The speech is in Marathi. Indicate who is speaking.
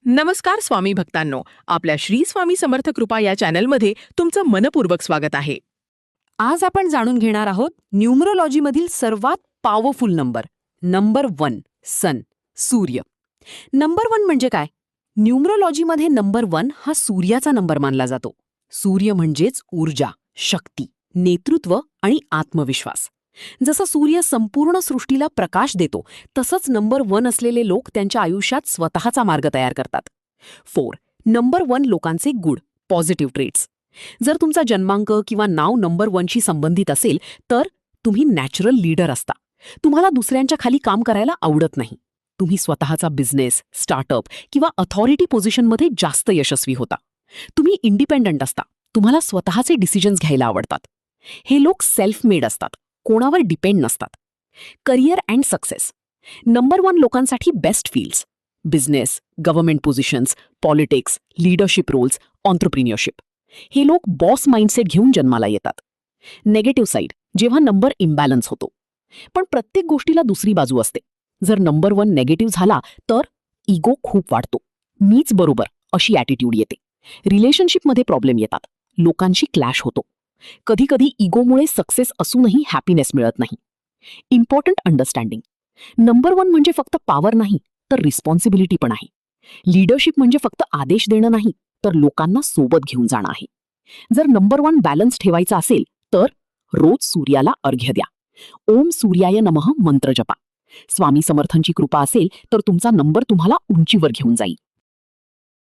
Speaker 1: नमस्कार स्वामी भक्तांनो, आपल्या श्री स्वामी समर्थ कृपा या चॅनलमध्ये तुमचं मनपूर्वक स्वागत आहे.
Speaker 2: आज आपण जाणून घेणार आहोत न्यूमरोलॉजीमधील सर्वात पॉवरफुल नंबर 1 सन, सूर्य. नंबर 1 म्हणजे काय? न्यूमरोलॉजीमध्ये नंबर 1 हा सूर्याचा नंबर मानला जातो. सूर्य म्हणजेच ऊर्जा, शक्ती, नेतृत्व आणि आत्मविश्वास. जसं सूर्य संपूर्ण सृष्टीला प्रकाश देतो, तसंच नंबर 1 असलेले लोक त्यांच्या आयुष्यात स्वतःचा मार्ग तयार करतात. 4. नंबर 1 लोकांचे गुड, पॉझिटिव्ह ट्रेट्स. जर तुमचा जन्मांक किंवा नाव नंबर 1 शी संबंधित असेल तर तुम्ही नॅचरल लीडर असता. तुम्हाला दुसऱ्यांच्या खाली काम करायला आवडत नाही. तुम्ही स्वतःचा बिझनेस, स्टार्टअप किंवा अथॉरिटी पोझिशनमध्ये जास्त यशस्वी होता. तुम्ही इंडिपेंडंट असता. तुम्हाला स्वतःचे डिसिजन्स घ्यायला आवडतात. हे लोक सेल्फ मेड असतात, कोणावर डिपेंड नसतात. Career and success. नंबर 1 लोकांसाठी best fields, business, government positions, politics, leadership roles, entrepreneurship. हे लोक बॉस माइंडसेट घेऊन जन्माला येतात. नेगेटिव्ह साईड, जेव्हा नंबर इम्बॅलन्स होतो. पण प्रत्येक गोष्टीला दुसरी बाजू असते. जर नंबर 1 नेगेटिव्ह झाला तर इगो खूप वाढतो. मीच बरोबर अशी ॲटिट्यूड येते. रिलेशनशिपमध्ये प्रॉब्लेम येतात. लोकांशी क्लॅश होतो. कधीकधी इगोमुळे सक्सेस असूनही हॅपीनेस मिळत नाही. Important understanding. नंबर 1 म्हणजे फक्त पॉवर नाही, तर रिस्पॉन्सिबिलिटी पण आहे. लीडरशिप म्हणजे फक्त आदेश देणं नाही, तर लोकांना सोबत घेऊन जाणं आहे. जर नंबर 1 बॅलन्स ठेवायचा असेल तर रोज सूर्याला अर्घ्य द्या. ओम सूर्याय नमः मंत्र जपा. स्वामी समर्थांची कृपा असेल तर तुमचा नंबर तुम्हाला उंचीवर घेऊन जाईल.